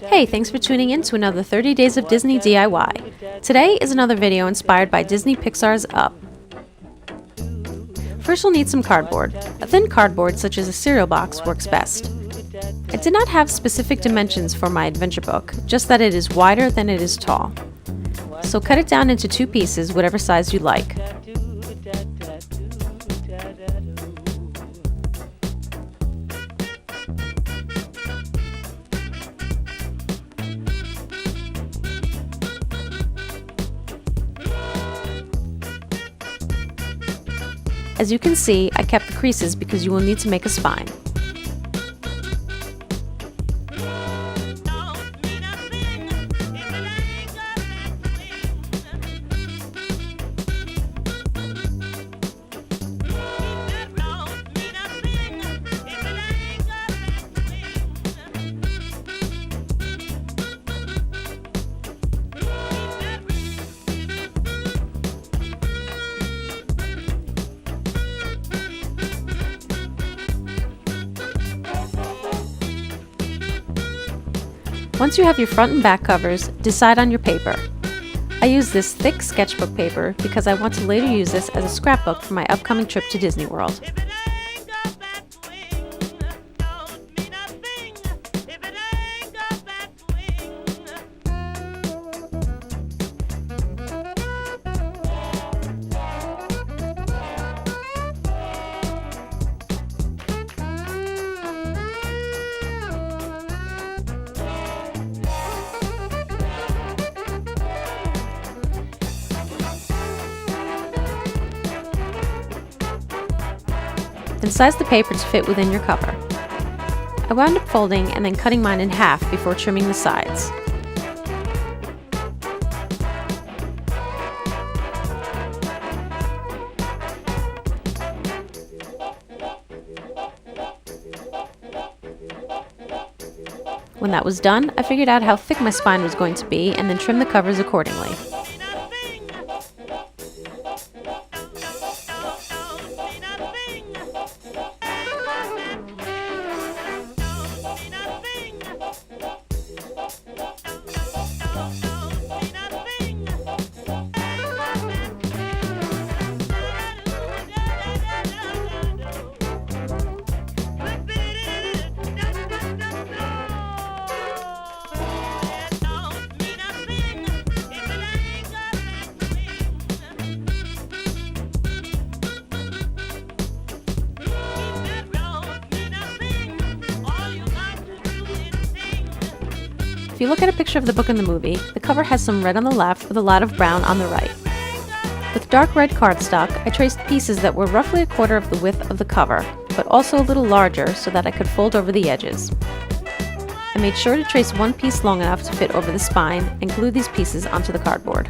Hey, thanks for tuning in to another 30 Days of Disney DIY. Today is another video inspired by Disney Pixar's Up. First you'll need some cardboard. A thin cardboard such as a cereal box works best. I did not have specific dimensions for my adventure book, just that it is wider than it is tall. So cut it down into two pieces, whatever size you like. As you can see, I kept the creases because you will need to make a spine. Once you have your front and back covers, decide on your paper. I use this thick sketchbook paper because I want to later use this as a scrapbook for my upcoming trip to Disney World. Then size the paper to fit within your cover. I wound up folding and then cutting mine in half before trimming the sides. When that was done, I figured out how thick my spine was going to be and then trimmed the covers accordingly. If you look at a picture of the book in the movie, the cover has some red on the left with a lot of brown on the right. With dark red cardstock, I traced pieces that were roughly a quarter of the width of the cover, but also a little larger so that I could fold over the edges. I made sure to trace one piece long enough to fit over the spine and glue these pieces onto the cardboard.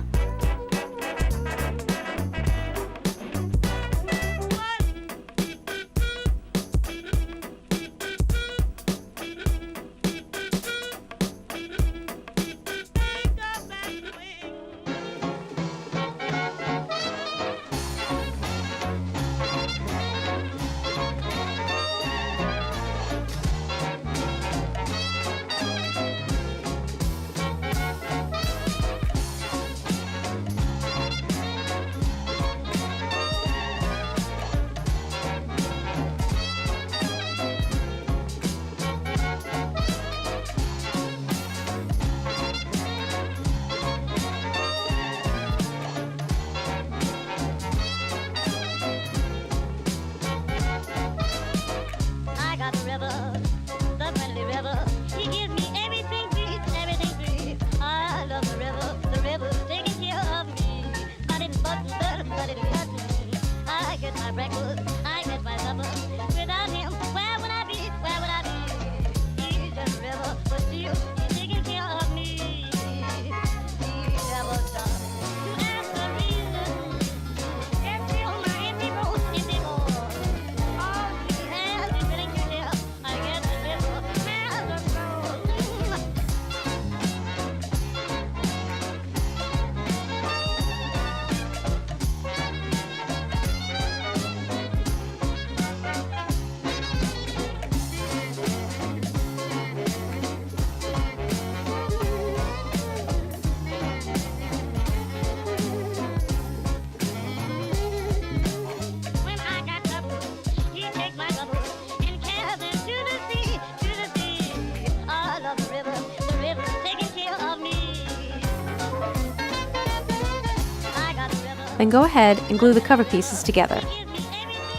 Then go ahead and glue the cover pieces together.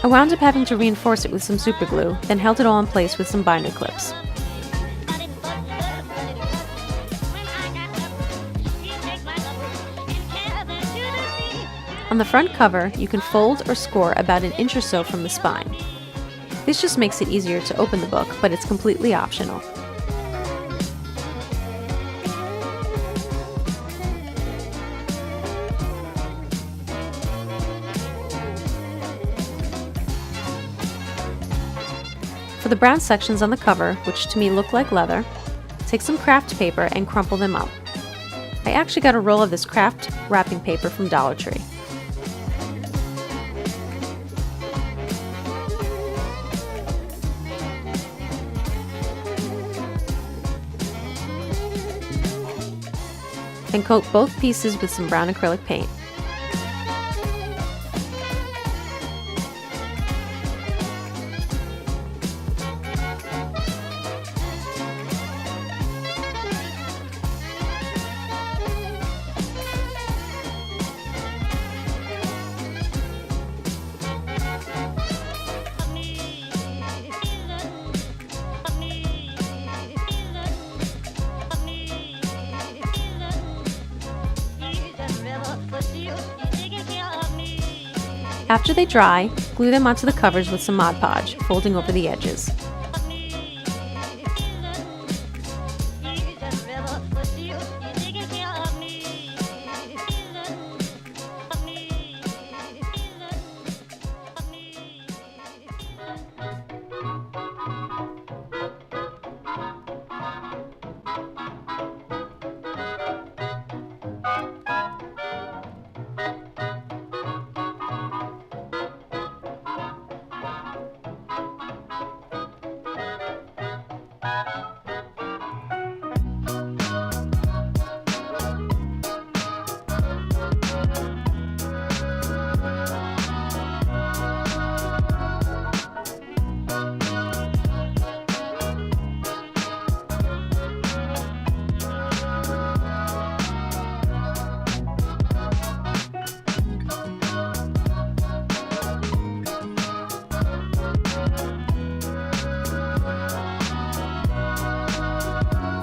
I wound up having to reinforce it with some super glue, then held it all in place with some binder clips. On the front cover, you can fold or score about an inch or so from the spine. This just makes it easier to open the book, but it's completely optional. For the brown sections on the cover, which to me look like leather, take some craft paper and crumple them up. I actually got a roll of this craft wrapping paper from Dollar Tree. Then coat both pieces with some brown acrylic paint. After they dry, glue them onto the covers with some Mod Podge, folding over the edges.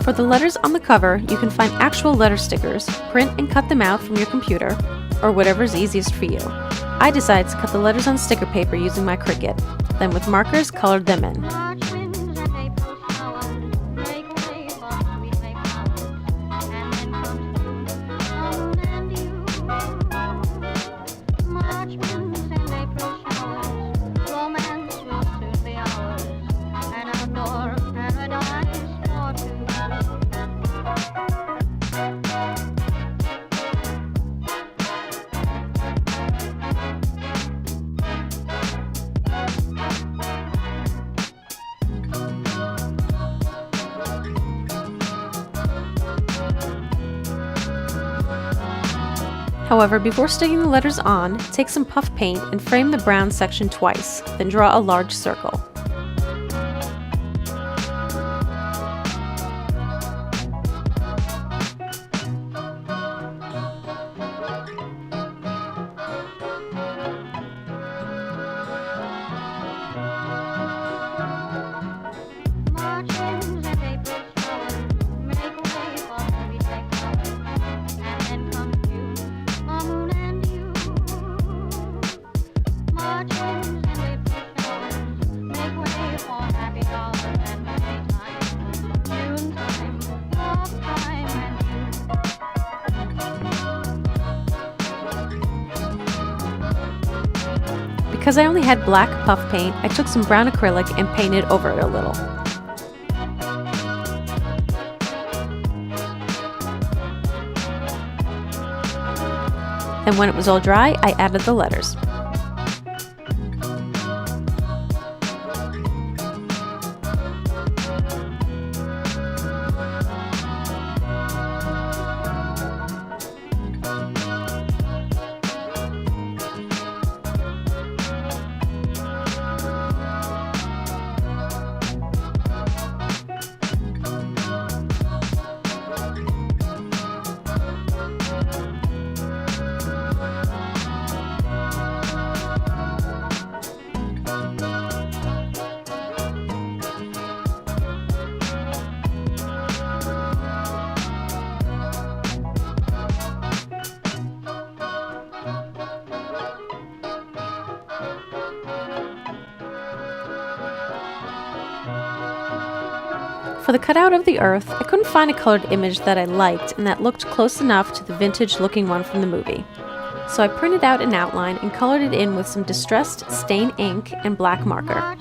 For the letters on the cover, you can find actual letter stickers, print and cut them out from your computer, or whatever's easiest for you. I decided to cut the letters on sticker paper using my Cricut, then with markers colored them in. However, before sticking the letters on, take some puff paint and frame the brown section twice, then draw a large circle. Because I only had black puff paint, I took some brown acrylic and painted over it a little. And when it was all dry, I added the letters. For the cutout of the Earth, I couldn't find a colored image that I liked and that looked close enough to the vintage-looking one from the movie. So I printed out an outline and colored it in with some distressed stain ink and black marker.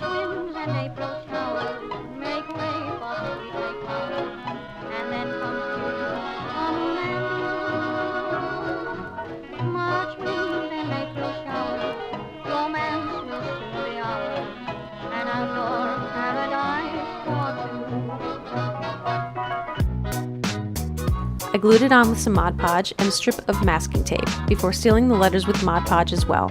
I glued it on with some Mod Podge and a strip of masking tape before sealing the letters with Mod Podge as well.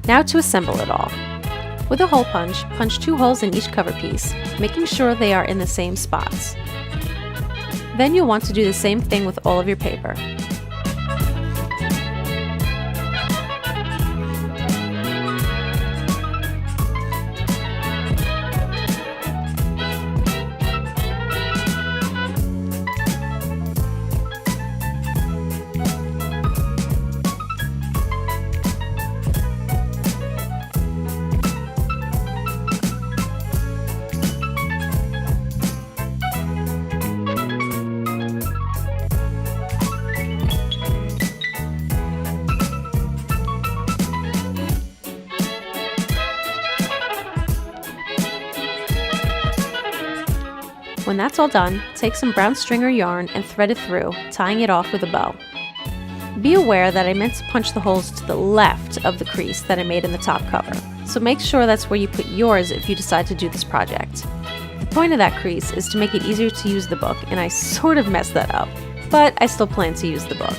Now to assemble it all. With a hole punch, punch 2 holes in each cover piece, making sure they are in the same spots. Then you'll want to do the same thing with all of your paper. When that's all done, take some brown string or yarn and thread it through, tying it off with a bow. Be aware that I meant to punch the holes to the left of the crease that I made in the top cover, so make sure that's where you put yours if you decide to do this project. The point of that crease is to make it easier to use the book, and I sort of messed that up, but I still plan to use the book.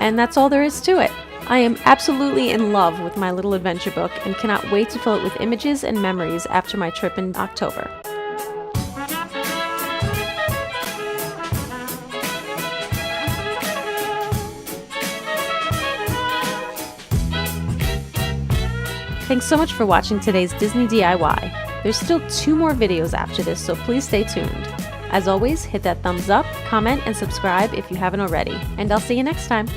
And that's all there is to it. I am absolutely in love with my little adventure book and cannot wait to fill it with images and memories after my trip in October. Thanks so much for watching today's Disney DIY. There's still 2 more videos after this, so please stay tuned. As always, hit that thumbs up, comment, and subscribe if you haven't already, and I'll see you next time.